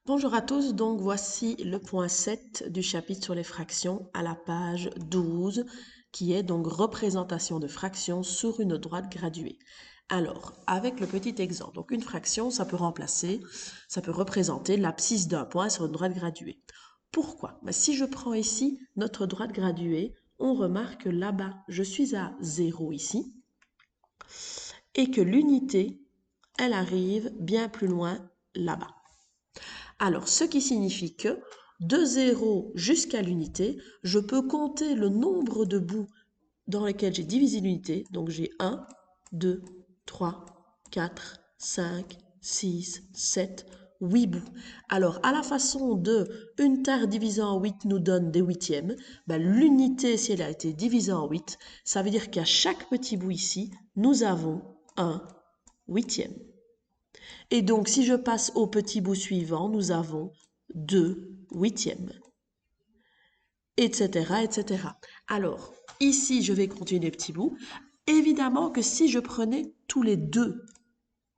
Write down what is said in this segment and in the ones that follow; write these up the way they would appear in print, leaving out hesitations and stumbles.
Bonjour à tous, donc voici le point 7 du chapitre sur les fractions à la page 12 qui est donc représentation de fractions sur une droite graduée. Alors, avec le petit exemple, donc une fraction, ça peut représenter l'abscisse d'un point sur une droite graduée. Pourquoi? Si je prends ici notre droite graduée, on remarque que là-bas, je suis à 0 ici et que l'unité, elle arrive bien plus loin là-bas. Alors, ce qui signifie que de 0 jusqu'à l'unité, je peux compter le nombre de bouts dans lesquels j'ai divisé l'unité. Donc, j'ai 1, 2, 3, 4, 5, 6, 7, 8 bouts. Alors, à la façon de une tare divisée en 8 nous donne des huitièmes, l'unité, si elle a été divisée en 8, ça veut dire qu'à chaque petit bout ici, nous avons un huitième. Et donc, si je passe au petit bout suivant, nous avons 2 huitièmes, etc., etc. Alors, ici, je vais continuer les petits bouts. Évidemment que si je prenais tous les deux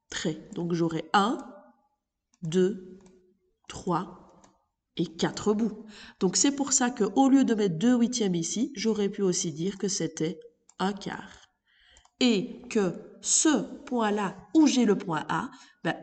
traits, donc j'aurais 1, 2, 3 et 4 bouts. Donc, c'est pour ça qu'au lieu de mettre 2 huitièmes ici, j'aurais pu aussi dire que c'était un quart. Et que ce point-là, où j'ai le point A,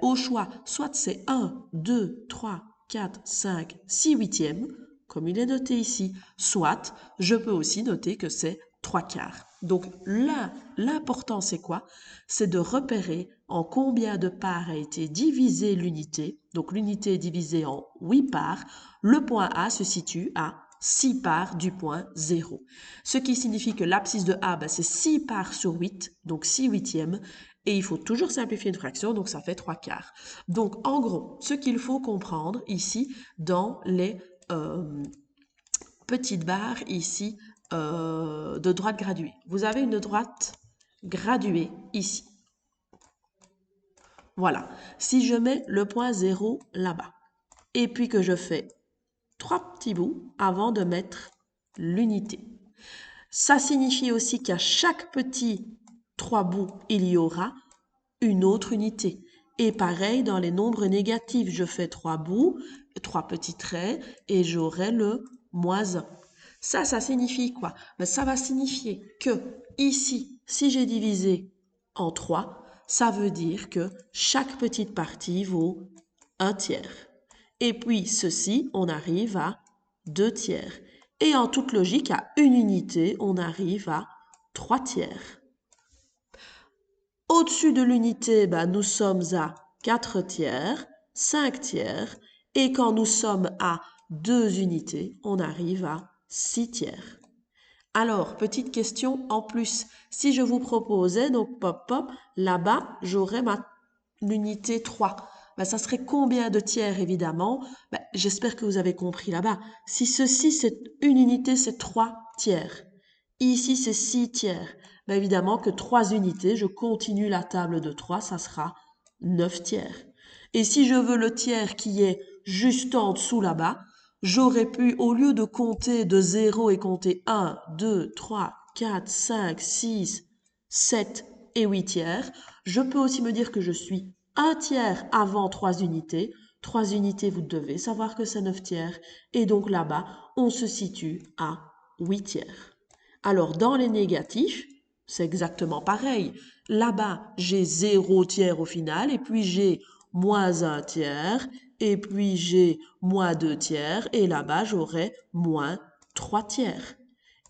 au choix, soit c'est 1, 2, 3, 4, 5, 6 huitièmes, comme il est noté ici, soit je peux aussi noter que c'est 3 quarts. Donc là, l'important c'est quoi? C'est de repérer en combien de parts a été divisée l'unité. Donc l'unité est divisée en 8 parts. Le point A se situe à 6 parts du point 0. Ce qui signifie que l'abscisse de A, c'est 6 parts sur 8, donc 6 huitièmes. Et il faut toujours simplifier une fraction, donc ça fait 3 quarts. Donc en gros, ce qu'il faut comprendre ici dans les petites barres ici de droite graduée. Vous avez une droite graduée ici. Voilà. Si je mets le point 0 là-bas, et puis que je fais 3 petits bouts avant de mettre l'unité. Ça signifie aussi qu'à chaque petit 3 bouts, il y aura une autre unité. Et pareil, dans les nombres négatifs, je fais 3 bouts, 3 petits traits, et j'aurai le moins 1. Ça signifie quoi? Ça va signifier que ici, si j'ai divisé en 3, ça veut dire que chaque petite partie vaut 1 tiers. Et puis ceci, on arrive à 2 tiers. Et en toute logique, à une unité, on arrive à 3 tiers. Au-dessus de l'unité, nous sommes à 4 tiers, 5 tiers. Et quand nous sommes à 2 unités, on arrive à 6 tiers. Alors, petite question en plus. Si je vous proposais, donc pop, pop, là-bas, j'aurais l'unité 3. Ça serait combien de tiers, évidemment? J'espère que vous avez compris là-bas. Si ceci, c'est une unité, c'est 3 tiers. Ici, c'est 6 tiers. Évidemment que 3 unités, je continue la table de 3, ça sera 9 tiers. Et si je veux le tiers qui est juste en dessous là-bas, j'aurais pu, au lieu de compter de 0 et compter 1, 2, 3, 4, 5, 6, 7 et 8 tiers, je peux aussi me dire que je suis 1 tiers avant 3 unités. 3 unités, vous devez savoir que c'est 9 tiers. Et donc là-bas, on se situe à 8 tiers. Alors, dans les négatifs, c'est exactement pareil. Là-bas, j'ai 0 tiers au final, et puis j'ai moins 1 tiers, et puis j'ai moins 2 tiers, et là-bas, j'aurai moins 3 tiers.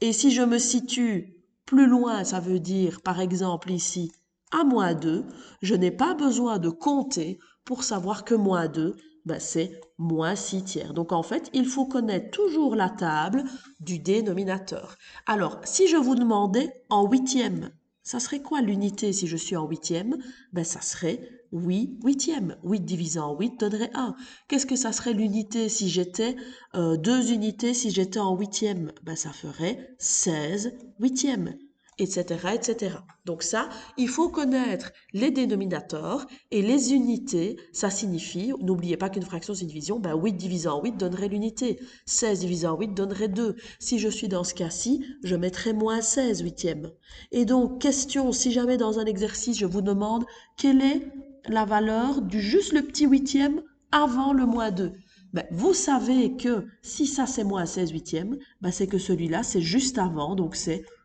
Et si je me situe plus loin, ça veut dire, par exemple ici, à moins 2, je n'ai pas besoin de compter pour savoir que moins 2, c'est moins 6 tiers. Donc en fait, il faut connaître toujours la table du dénominateur. Alors, si je vous demandais en huitième, ça serait quoi l'unité si je suis en huitième? Ça serait 8 huitièmes. 8 divisé en 8 donnerait 1. Qu'est-ce que ça serait l'unité si j'étais 2 unités si j'étais en huitième? Ça ferait 16 huitièmes, etc., etc. Donc ça, il faut connaître les dénominateurs et les unités, ça signifie, n'oubliez pas qu'une fraction c'est une division, 8 divisé en 8 donnerait l'unité, 16 divisé en 8 donnerait 2. Si je suis dans ce cas-ci, je mettrai moins 16 huitièmes. Et donc, question, si jamais dans un exercice, je vous demande quelle est la valeur du juste le petit huitième avant le moins 2. Ben, vous savez que si ça c'est moins 16 huitièmes, ben, c'est que celui-là c'est juste avant, donc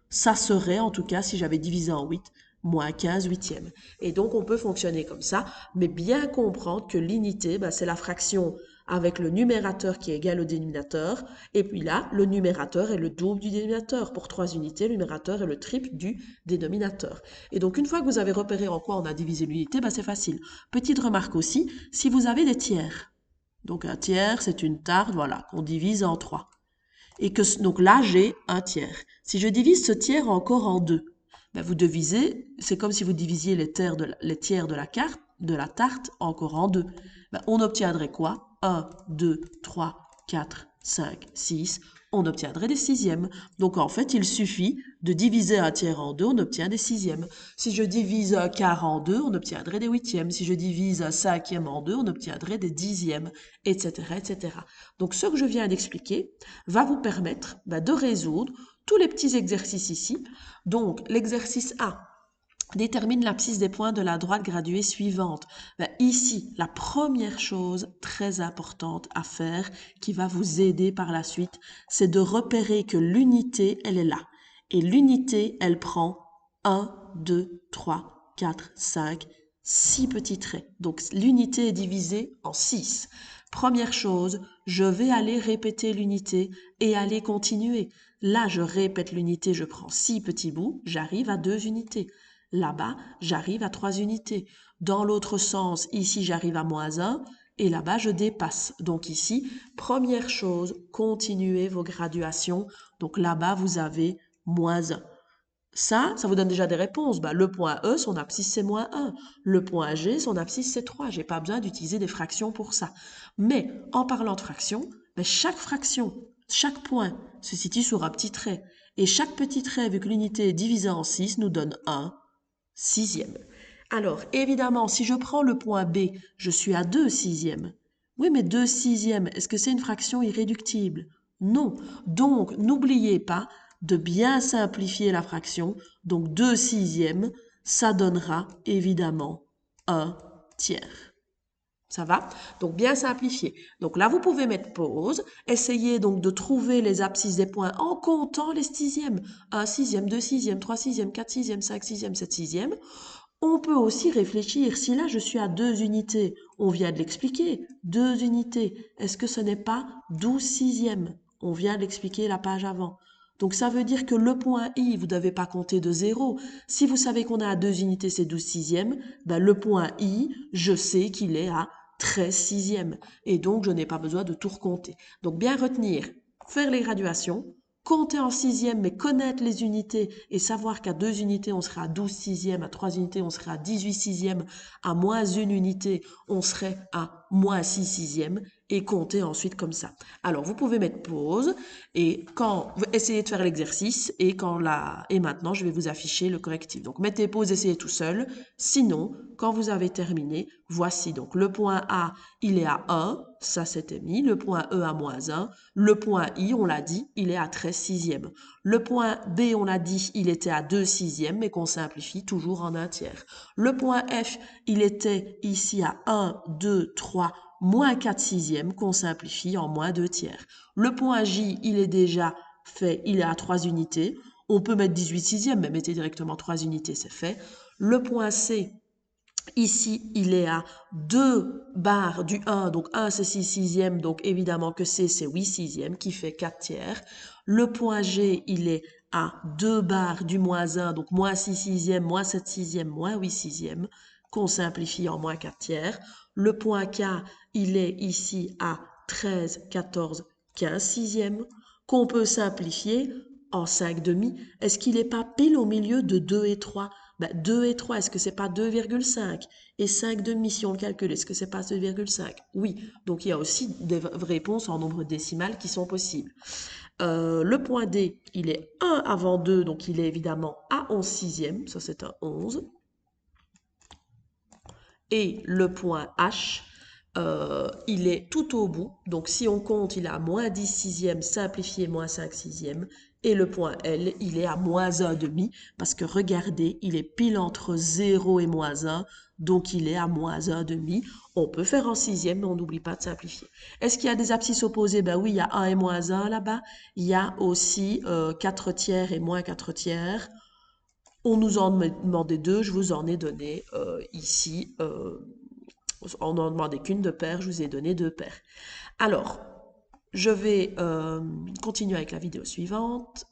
ça serait en tout cas si j'avais divisé en 8, moins 15 huitièmes. Et donc on peut fonctionner comme ça, mais bien comprendre que l'unité, ben, c'est la fraction avec le numérateur qui est égal au dénominateur, et puis là, le numérateur est le double du dénominateur. Pour 3 unités, le numérateur est le triple du dénominateur. Et donc une fois que vous avez repéré en quoi on a divisé l'unité, ben, c'est facile. Petite remarque aussi, si vous avez des tiers, donc un tiers, c'est une tare, voilà, qu'on divise en 3. Et que, donc là, j'ai un tiers. Si je divise ce tiers encore en 2, ben vous divisez, c'est comme si vous divisiez les tiers de la tarte encore en 2. Ben on obtiendrait quoi? 1, 2, 3, 4, 5, 6. On obtiendrait des sixièmes. Donc en fait, il suffit de diviser un tiers en 2, on obtient des sixièmes. Si je divise un quart en 2, on obtiendrait des huitièmes. Si je divise un cinquième en 2, on obtiendrait des dixièmes, etc., etc. Donc ce que je viens d'expliquer va vous permettre de résoudre tous les petits exercices ici. Donc l'exercice A détermine l'abscisse des points de la droite graduée suivante. Ici, la première chose très importante à faire qui va vous aider par la suite, c'est de repérer que l'unité, elle est là. Et l'unité, elle prend 1, 2, 3, 4, 5, 6 petits traits. Donc l'unité est divisée en 6. Première chose, je vais aller répéter l'unité et aller continuer. Là, je répète l'unité, je prends 6 petits bouts, j'arrive à 2 unités. Là-bas, j'arrive à 3 unités. Dans l'autre sens, ici, j'arrive à moins 1 et là-bas, je dépasse. Donc ici, première chose, continuez vos graduations. Donc là-bas, vous avez moins 1. Ça vous donne déjà des réponses. Le point E, son abscisse, c'est moins 1. Le point G, son abscisse, c'est 3. J'ai pas besoin d'utiliser des fractions pour ça. Mais en parlant de fractions, chaque fraction, chaque point se situe sur un petit trait. Et chaque petit trait, vu que l'unité est divisée en 6, nous donne 1 sixième. Alors, évidemment, si je prends le point B, je suis à 2 sixièmes. Oui, mais 2 sixièmes, est-ce que c'est une fraction irréductible? Non. Donc, n'oubliez pas de bien simplifier la fraction. Donc, 2 sixièmes, ça donnera évidemment 1 tiers. Ça va? Donc, bien simplifié. Donc là, vous pouvez mettre pause. Essayez donc de trouver les abscisses des points en comptant les sixièmes. 1 sixième, 2 sixièmes, 3 sixièmes, 4 sixièmes, 5 sixièmes, 7 sixièmes. On peut aussi réfléchir. Si là, je suis à 2 unités, on vient de l'expliquer. 2 unités, est-ce que ce n'est pas 12 sixièmes? On vient de l'expliquer la page avant. Donc ça veut dire que le point I, vous ne devez pas compter de 0. Si vous savez qu'on a à 2 unités, c'est 12 sixièmes, le point I, je sais qu'il est à 13 sixièmes. Et donc, je n'ai pas besoin de tout recompter. Donc, bien retenir, faire les graduations, compter en sixième, mais connaître les unités et savoir qu'à 2 unités, on serait à 12 sixièmes, à 3 unités, on serait à 18 sixièmes, à moins 1 unité, on serait à moins 6 sixièmes, et compter ensuite comme ça. Alors, vous pouvez mettre pause et quand vous essayez de faire l'exercice et maintenant, je vais vous afficher le correctif. Donc, mettez pause, essayez tout seul. Sinon, quand vous avez terminé, voici donc le point A, il est à 1, ça c'était mis. Le point E à moins 1. Le point I, on l'a dit, il est à 13 sixièmes. Le point B, on l'a dit, il était à 2 sixièmes, mais qu'on simplifie toujours en un tiers. Le point F, il était ici à 1, 2, 3, moins 4 sixièmes, qu'on simplifie en moins 2 tiers. Le point J, il est déjà fait, il est à 3 unités. On peut mettre 18 sixièmes, mais mettez directement 3 unités, c'est fait. Le point C, ici, il est à 2 barres du 1, donc 1 c'est 6 sixièmes, donc évidemment que C c'est 8 sixièmes, qui fait 4 tiers. Le point G, il est à 2 barres du moins 1, donc moins 6 sixièmes, moins 7 sixièmes, moins 8 sixièmes, qu'on simplifie en moins 4 tiers. Le point K, il est ici à 13, 14, 15 sixièmes, qu'on peut simplifier en 5 demi. Est-ce qu'il n'est pas pile au milieu de 2 et 3? 2 et 3, est-ce que c'est pas 2,5? Et 5 demi, si on le calcule, est-ce que c'est pas 2,5? Oui, donc il y a aussi des réponses en nombre décimal qui sont possibles. Le point D, il est 1 avant 2, donc il est évidemment à 11 sixièmes, ça c'est un 11. Et le point H, il est tout au bout, donc si on compte, il est à moins 10 sixièmes, simplifié moins 5 sixièmes. Et le point L, il est à moins 1 demi, parce que regardez, il est pile entre 0 et moins 1, donc il est à moins 1 demi. On peut faire en sixième, mais on n'oublie pas de simplifier. Est-ce qu'il y a des abscisses opposées? Ben oui, il y a 1 et moins 1 là-bas. Il y a aussi 4 tiers et moins 4 tiers. On nous en demandait 2, je vous en ai donné ici. On n'en demandait qu'une de paire, je vous ai donné 2 paires. Alors, je vais continuer avec la vidéo suivante.